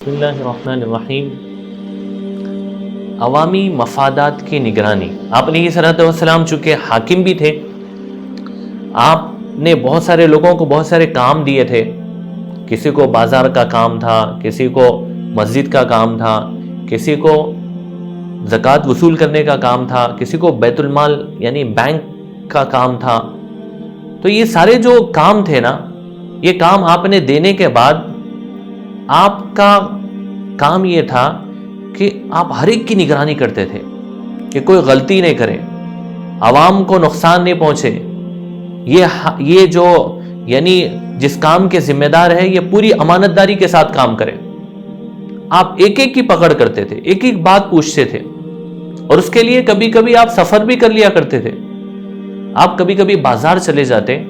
بسم اللہ الرحمن الرحیم۔ عوامی مفادات کی نگرانی۔ آپ علیہ الصلوۃ والسلام چونکہ حاکم بھی تھے، آپ نے بہت سارے لوگوں کو بہت سارے کام دیے تھے۔ کسی کو بازار کا کام تھا، کسی کو مسجد کا کام تھا، کسی کو زکوٰۃ وصول کرنے کا کام تھا، کسی کو بیت المال یعنی بینک کا کام تھا۔ تو یہ سارے جو کام تھے نا، یہ کام آپ نے دینے کے بعد آپ کا کام یہ تھا کہ آپ ہر ایک کی نگرانی کرتے تھے کہ کوئی غلطی نہیں کرے، عوام کو نقصان نہیں پہنچے۔ یہ جو یعنی جس کام کے ذمہ دار ہے، یہ پوری امانت داری کے ساتھ کام کرے۔ آپ ایک ایک کی پکڑ کرتے تھے، ایک ایک بات پوچھتے تھے، اور اس کے لیے کبھی کبھی آپ سفر بھی کر لیا کرتے تھے۔ آپ کبھی کبھی بازار چلے جاتے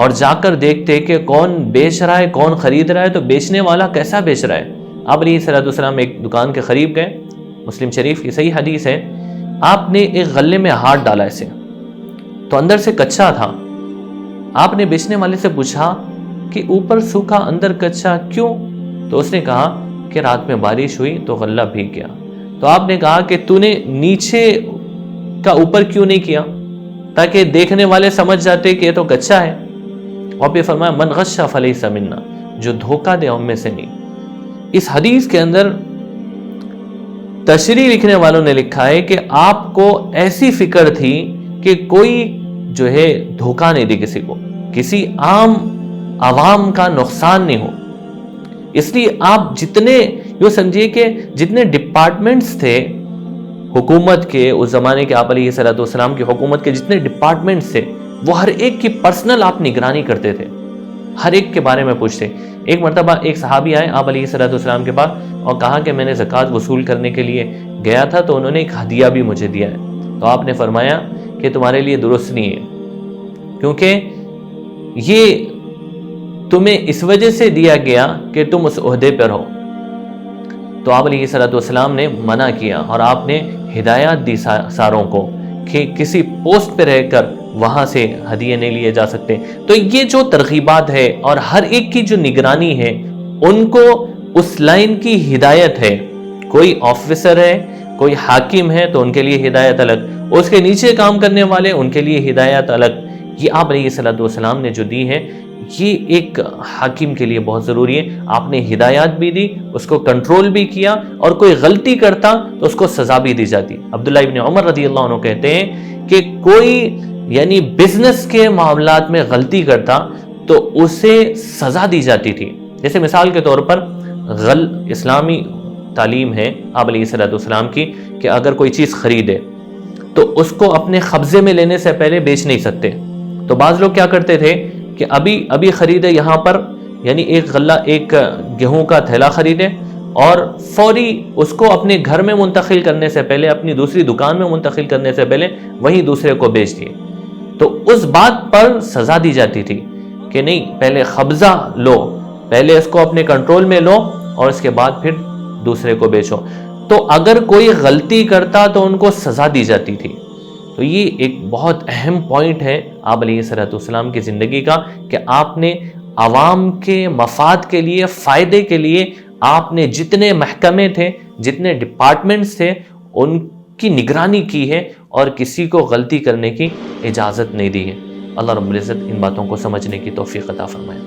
اور جا کر دیکھتے کہ کون بیچ رہا ہے، کون خرید رہا ہے، تو بیچنے والا کیسا بیچ رہا ہے۔ آپ علیہ الصلوۃ والسلام ایک دکان کے قریب گئے، مسلم شریف کی صحیح حدیث ہے، آپ نے ایک غلے میں ہاتھ ڈالا اسے، تو اندر سے کچا تھا۔ آپ نے بیچنے والے سے پوچھا کہ اوپر سوکھا اندر کچا کیوں؟ تو اس نے کہا کہ رات میں بارش ہوئی تو غلہ بھیگ گیا۔ تو آپ نے کہا کہ تو نے نیچے کا اوپر کیوں نہیں کیا، تاکہ دیکھنے والے سمجھ جاتے کہ یہ تو کچا ہے۔ اور پھر فرمایا من غش فلیس منا، جو دھوکہ دے ہم میں سے نہیں۔ اس حدیث کے اندر تشریح لکھنے والوں نے لکھا ہے کہ آپ کو ایسی فکر تھی کہ کوئی جو ہے دھوکہ نہیں دے کسی کو، کسی عوام کا نقصان نہیں ہو۔ اس لیے آپ جتنے یوں سمجھیے کہ جتنے ڈپارٹمنٹس تھے حکومت کے، اس زمانے کے آپ علیہ الصلوۃ والسلام کی حکومت کے جتنے ڈپارٹمنٹس تھے، وہ ہر ایک کی پرسنل آپ نگرانی کرتے تھے، ہر ایک کے بارے میں پوچھتے۔ ایک مرتبہ ایک صحابی آئے آپ علیہ الصلوۃ والسلام کے پاس اور کہا کہ میں نے زکوٰۃ وصول کرنے کے لیے گیا تھا، تو انہوں نے ایک ہدیہ بھی مجھے دیا ہے۔ تو آپ نے فرمایا کہ تمہارے لیے درست نہیں ہے، کیونکہ یہ تمہیں اس وجہ سے دیا گیا کہ تم اس عہدے پر ہو۔ تو آپ علیہ الصلوۃ والسلام نے منع کیا، اور آپ نے ہدایات دی ساروں کو کہ کسی پوسٹ پہ رہ کر وہاں سے ہدیے نہیں لیے جا سکتے۔ تو یہ جو ترغیبات ہے اور ہر ایک کی جو نگرانی ہے، ان کو اس لائن کی ہدایت ہے۔ کوئی آفیسر ہے، کوئی حاکم ہے، تو ان کے لیے ہدایت الگ، اس کے نیچے کام کرنے والے ان کے لیے ہدایت الگ۔ یہ آپ علیہ الصلوۃ والسلام نے جو دی ہے، یہ ایک حاکم کے لیے بہت ضروری ہے۔ آپ نے ہدایات بھی دی، اس کو کنٹرول بھی کیا، اور کوئی غلطی کرتا تو اس کو سزا بھی دی جاتی۔ عبداللہ ابن عمر رضی اللہ عنہ کہتے ہیں کہ کوئی یعنی بزنس کے معاملات میں غلطی کرتا تو اسے سزا دی جاتی تھی۔ جیسے مثال کے طور پر اسلامی تعلیم ہے آپ علیہ الصلوۃ والسلام کی کہ اگر کوئی چیز خریدے تو اس کو اپنے قبضے میں لینے سے پہلے بیچ نہیں سکتے۔ تو بعض لوگ کیا کرتے تھے کہ ابھی خریدے یہاں پر، یعنی ایک گیہوں کا تھیلا خریدے اور فوری اس کو اپنے گھر میں منتقل کرنے سے پہلے، اپنی دوسری دکان میں منتقل کرنے سے پہلے وہیں دوسرے کو بیچ دیے۔ تو اس بات پر سزا دی جاتی تھی کہ نہیں، پہلے قبضہ لو، پہلے اس کو اپنے کنٹرول میں لو، اور اس کے بعد پھر دوسرے کو بیچو۔ تو اگر کوئی غلطی کرتا تو ان کو سزا دی جاتی تھی۔ تو یہ ایک بہت اہم پوائنٹ ہے آپ علیہ الصلوۃ والسلام کی زندگی کا، کہ آپ نے عوام کے مفاد کے لیے، فائدے کے لیے، آپ نے جتنے محکمے تھے، جتنے ڈپارٹمنٹس تھے، ان کی نگرانی کی ہے، اور کسی کو غلطی کرنے کی اجازت نہیں دی ہے۔ اللہ رب العزت ان باتوں کو سمجھنے کی توفیق عطا فرمائے۔